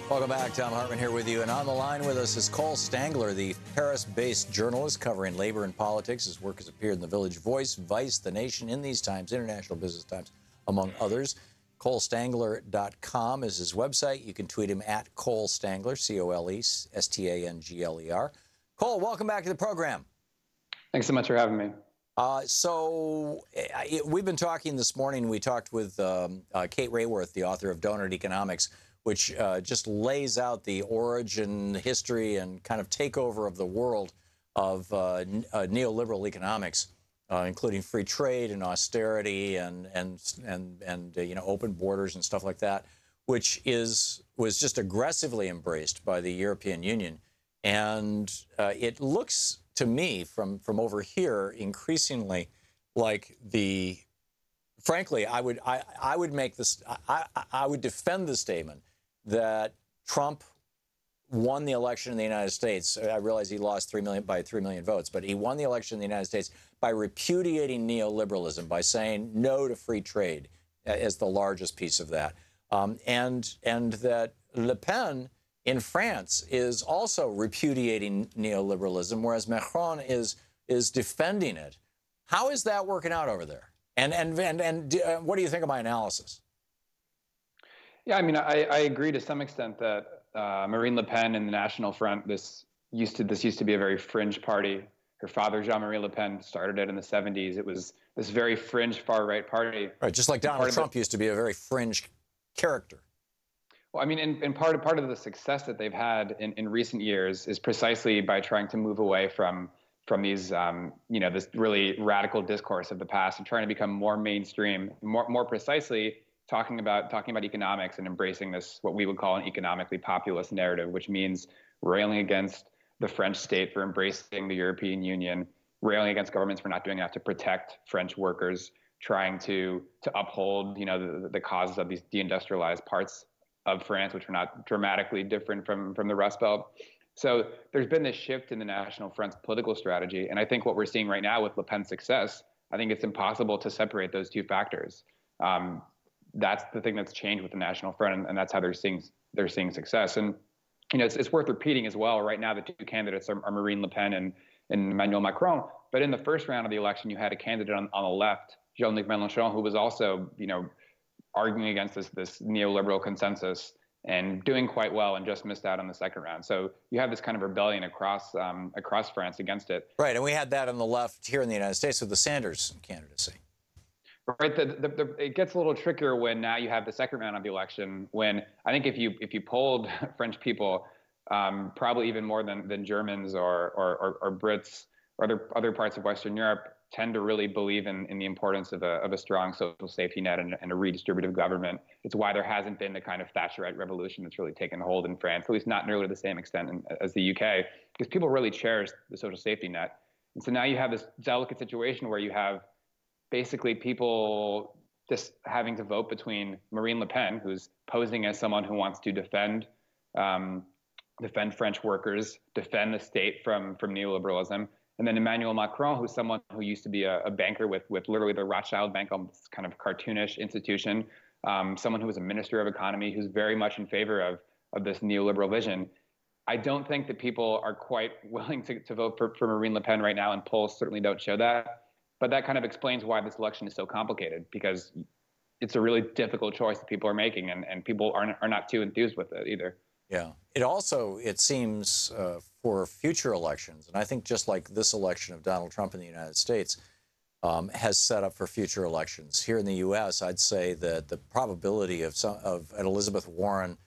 Welcome back. Thom Hartmann here with you. And on the line with us is Cole Stangler, the Paris-based journalist covering labor and politics. His work has appeared in The Village Voice, Vice, The Nation, In These Times, International Business Times, among others. ColeStangler.com is his website. You can tweet him at Cole Stangler, C-O-L-E-S-T-A-N-G-L-E-R. Cole, welcome back to the program. Thanks so much for having me. We've been talking this morning. We talked with Kate Raworth, the author of Donut Economics, which just lays out the origin, history, and kind of takeover of the world of neoliberal economics, including free trade and austerity and open borders and stuff like that, which was just aggressively embraced by the European Union. And it looks to me from over here increasingly like frankly, I would defend the statement that Trump won the election in the United States. I realize he lost by 3 million votes, but he won the election in the United States by repudiating neoliberalism, by saying no to free trade as the largest piece of that. And that Le Pen in France is also repudiating neoliberalism, whereas Macron is defending it. How is that working out over there? And what do you think of my analysis? Yeah, I mean, I agree to some extent that Marine Le Pen and the National Front, this used to be a very fringe party. Her father, Jean-Marie Le Pen, started it in the 70s. It was this very fringe far-right party. Right, just like Donald Trump used to be a very fringe character. Well, I mean, and part of the success that they've had in recent years is precisely by trying to move away from these, this really radical discourse of the past and trying to become more mainstream, more precisely talking about economics and embracing this, what we would call an economically populist narrative, which means railing against the French state for embracing the European Union, railing against governments for not doing enough to protect French workers, trying to uphold, the causes of these deindustrialized parts of France, which are not dramatically different from the Rust Belt. So there's been this shift in the National Front's political strategy. And I think what we're seeing right now with Le Pen's success, I think it's impossible to separate those two factors. That's the thing that's changed with the National Front, and that's how they're seeing success. And it's worth repeating as well. Right now, the two candidates are Marine Le Pen and Emmanuel Macron. But in the first round of the election, you had a candidate on the left, Jean-Luc Mélenchon, who was also arguing against this neoliberal consensus and doing quite well, and just missed out on the second round. So you have this kind of rebellion across France against it. Right, and we had that on the left here in the United States with the Sanders candidacy. Right, it gets a little trickier when now you have the second round of the election. When I think if you polled French people, probably even more than Germans or Brits or other parts of Western Europe, tend to really believe in the importance of a strong social safety net and a redistributive government. It's why there hasn't been the kind of Thatcherite revolution that's really taken hold in France, at least not nearly to the same extent as the UK, because people really cherish the social safety net. And so now you have this delicate situation where you have basically people just having to vote between Marine Le Pen, who's posing as someone who wants to defend French workers, defend the state from neoliberalism, and then Emmanuel Macron, who's someone who used to be a banker with literally the Rothschild Bank, this kind of cartoonish institution, someone who was a minister of economy, who's very much in favor of this neoliberal vision. I don't think that people are quite willing to vote for Marine Le Pen right now, and polls certainly don't show that. But that kind of explains why this election is so complicated, because it's a really difficult choice that people are making, and people are not too enthused with it either. Yeah. It seems for future elections, and I think just like this election of Donald Trump in the United States has set up for future elections. Here in the U.S., I'd say that the probability of an Elizabeth Warren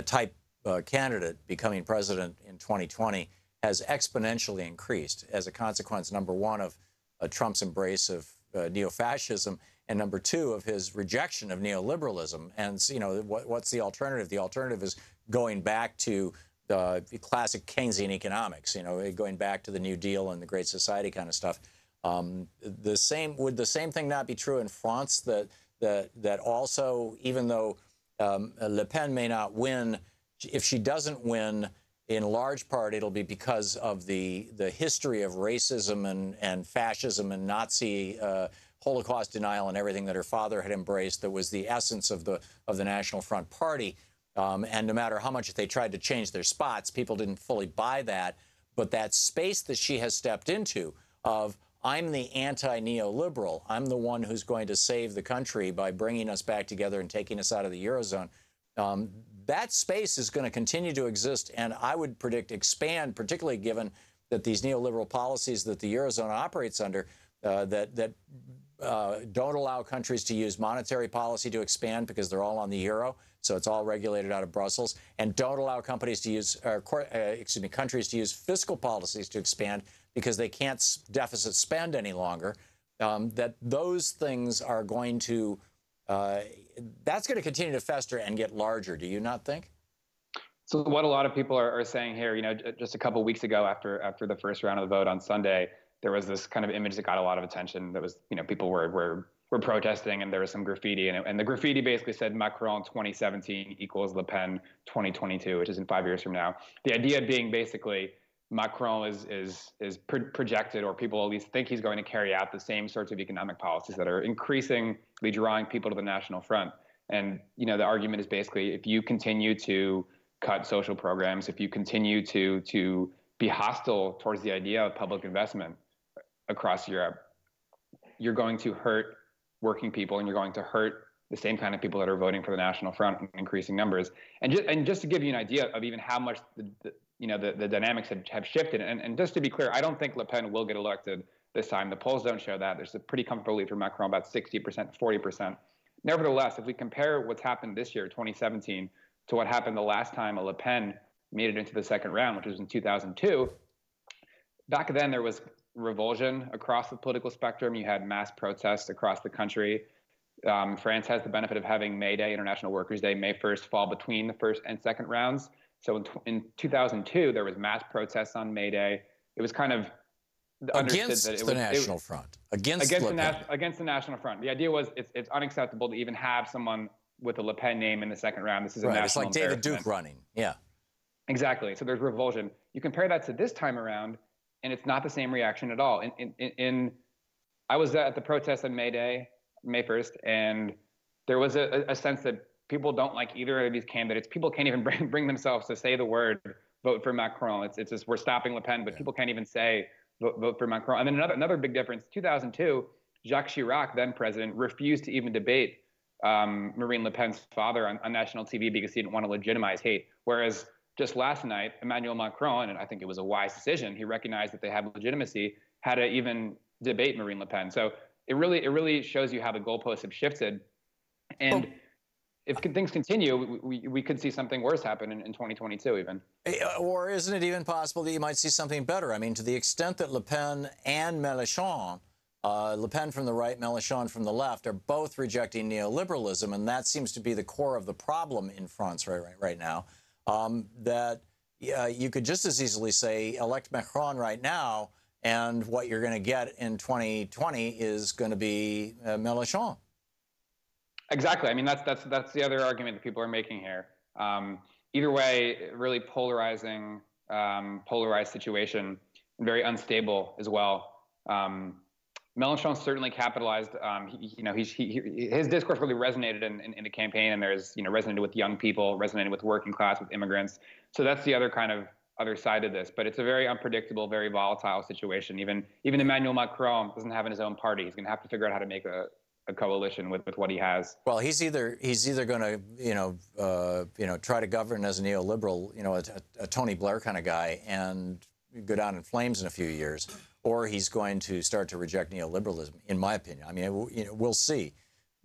type candidate becoming president in 2020 has exponentially increased as a consequence, number one, of Trump's embrace of neo-fascism, and number two, of his rejection of neoliberalism. And what's the alternative? The alternative is going back to the classic Keynesian economics, going back to the New Deal and the Great Society kind of stuff. Would the same thing not be true in France? That also, even though Le Pen may not win, if she doesn't win, in large part, it'll be because of the history of racism and fascism and Nazi Holocaust denial and everything that her father had embraced. That was the essence of the National Front Party. And no matter how much they tried to change their spots, people didn't fully buy that. But that space that she has stepped into of, I'm the anti-neoliberal, I'm the one who's going to save the country by bringing us back together and taking us out of the Eurozone, that space is going to continue to exist, and I would predict expand, particularly given that these neoliberal policies that the Eurozone operates under, that don't allow countries to use monetary policy to expand because they're all on the euro, so it's all regulated out of Brussels, and don't allow companies to use, countries to use fiscal policies to expand because they can't deficit spend any longer. That those things are going to that's going to continue to fester and get larger. Do you not think? So what a lot of people are saying here, just a couple of weeks ago after the first round of the vote on Sunday, there was this kind of image that got a lot of attention. That was, people were protesting, and there was some graffiti, and the graffiti basically said Macron 2017 equals Le Pen 2022, which is in 5 years from now. The idea being basically Macron is projected, or people at least think he's going to carry out the same sorts of economic policies that are increasingly drawing people to the National Front. And the argument is basically, if you continue to cut social programs, if you continue to be hostile towards the idea of public investment across Europe, you're going to hurt working people, and you're going to hurt the same kind of people that are voting for the National Front in increasing numbers. And just to give you an idea of even how much the dynamics have shifted. And just to be clear, I don't think Le Pen will get elected this time. The polls don't show that. There's a pretty comfortable lead for Macron, about 60%, 40%. Nevertheless, if we compare what's happened this year, 2017, to what happened the last time a Le Pen made it into the second round, which was in 2002, back then there was revulsion across the political spectrum. You had mass protests across the country. France has the benefit of having May Day, International Workers' Day. May 1st fall between the first and second rounds. So in 2002, there was mass protests on May Day. It was kind of against that the National Front, against the National Front. The idea was it's unacceptable to even have someone with a Le Pen name in the second round. This is a national It's like David Duke running. Yeah, exactly. So there's revulsion. You compare that to this time around, and it's not the same reaction at all. I was at the protest on May Day, May 1st, and there was a sense that people don't like either of these candidates. People can't even bring themselves to say the word vote for Macron. It's just, we're stopping Le Pen, but people can't even say vote for Macron. And then another big difference, 2002, Jacques Chirac, then president, refused to even debate Marine Le Pen's father on national TV because he didn't want to legitimize hate. Whereas just last night, Emmanuel Macron, and I think it was a wise decision, he recognized that they have legitimacy, had to even debate Marine Le Pen. So it really shows you how the goalposts have shifted. And if things continue, we could see something worse happen in 2022 even. Or isn't it even possible that you might see something better? I mean, to the extent that Le Pen and Mélenchon, Le Pen from the right, Mélenchon from the left, are both rejecting neoliberalism, and that seems to be the core of the problem in France right now, that you could just as easily say, elect Macron right now, and what you're going to get in 2020 is going to be Mélenchon. Exactly. I mean, that's the other argument that people are making here. Either way, really polarized situation, and very unstable as well. Mélenchon certainly capitalized. His discourse really resonated in the campaign, and there's resonated with young people, resonated with working class, with immigrants. So that's the other other side of this. But it's a very unpredictable, very volatile situation. Even Emmanuel Macron doesn't have in his own party. He's going to have to figure out how to make a coalition with what he has. Well, he's either going to try to govern as a neoliberal, a Tony Blair kind of guy, and go down in flames in a few years, or he's going to start to reject neoliberalism. In my opinion, I mean, we'll see.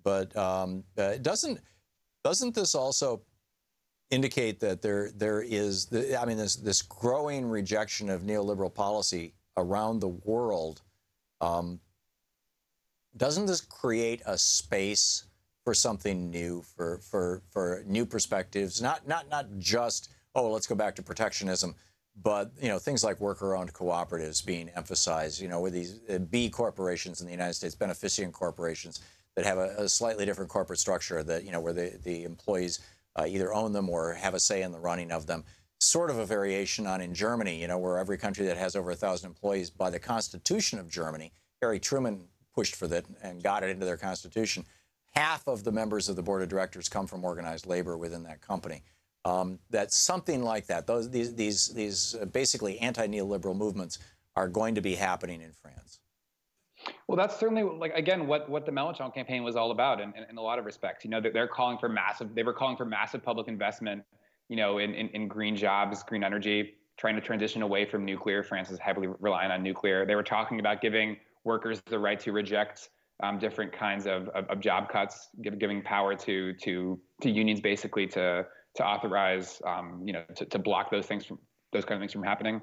But doesn't this also indicate that there is this growing rejection of neoliberal policy around the world? Doesn't this create a space for something new, for new perspectives? Not just, oh, let's go back to protectionism, but things like worker-owned cooperatives being emphasized. With these B corporations in the United States, beneficient corporations that have a slightly different corporate structure, that where the employees either own them or have a say in the running of them. Sort of a variation on in Germany, where every country that has over 1,000 employees, by the Constitution of Germany, Harry Truman pushed for that and got it into their constitution. Half of the members of the board of directors come from organized labor within that company. that something like that, these basically anti-neoliberal movements are going to be happening in France. Well, that's certainly, like, again, what the Mélenchon campaign was all about in a lot of respects. You know, they're calling for they were calling for massive public investment, you know, in green jobs, green energy, trying to transition away from nuclear. France is heavily relying on nuclear. They were talking about giving workers the right to reject different kinds of job cuts, giving power to unions basically to authorize, you know, to block those kind of things from happening.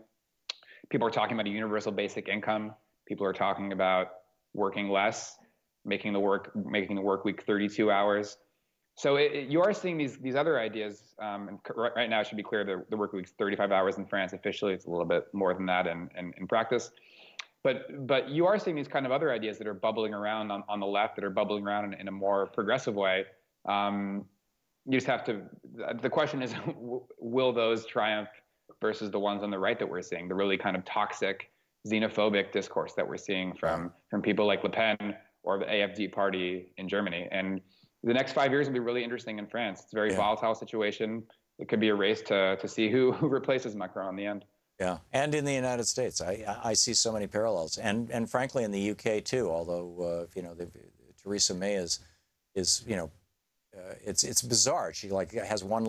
People are talking about a universal basic income. People are talking about working less, making the work week 32 hours. So you are seeing these other ideas. And right now, it should be clear the work week's 35 hours in France. Officially, it's a little bit more than that in practice. But you are seeing these kind of other ideas that are bubbling around on the left, that are bubbling around in a more progressive way. You just have to. The question is, will those triumph versus the ones on the right that we're seeing, the really kind of toxic, xenophobic discourse that we're seeing from people like Le Pen or the AfD party in Germany. And the next 5 years will be really interesting in France. It's a very volatile situation. It could be a race to see who replaces Macron in the end. Yeah, and in the United States, I see so many parallels, and frankly in the UK too. Although you know, Theresa May is you know, it's bizarre. She like has one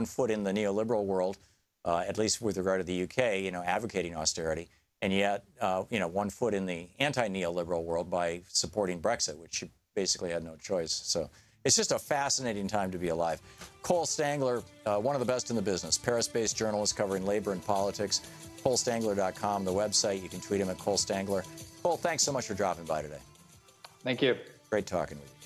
foot in the neoliberal world, at least with regard to the UK, you know, advocating austerity, and yet you know, 1 foot in the anti-neoliberal world by supporting Brexit, which she basically had no choice. So it's just a fascinating time to be alive. Cole Stangler, one of the best in the business, Paris-based journalist covering labor and politics. ColeStangler.com, the website. You can tweet him at Cole Stangler. Cole, thanks so much for dropping by today. Thank you. Great talking with you.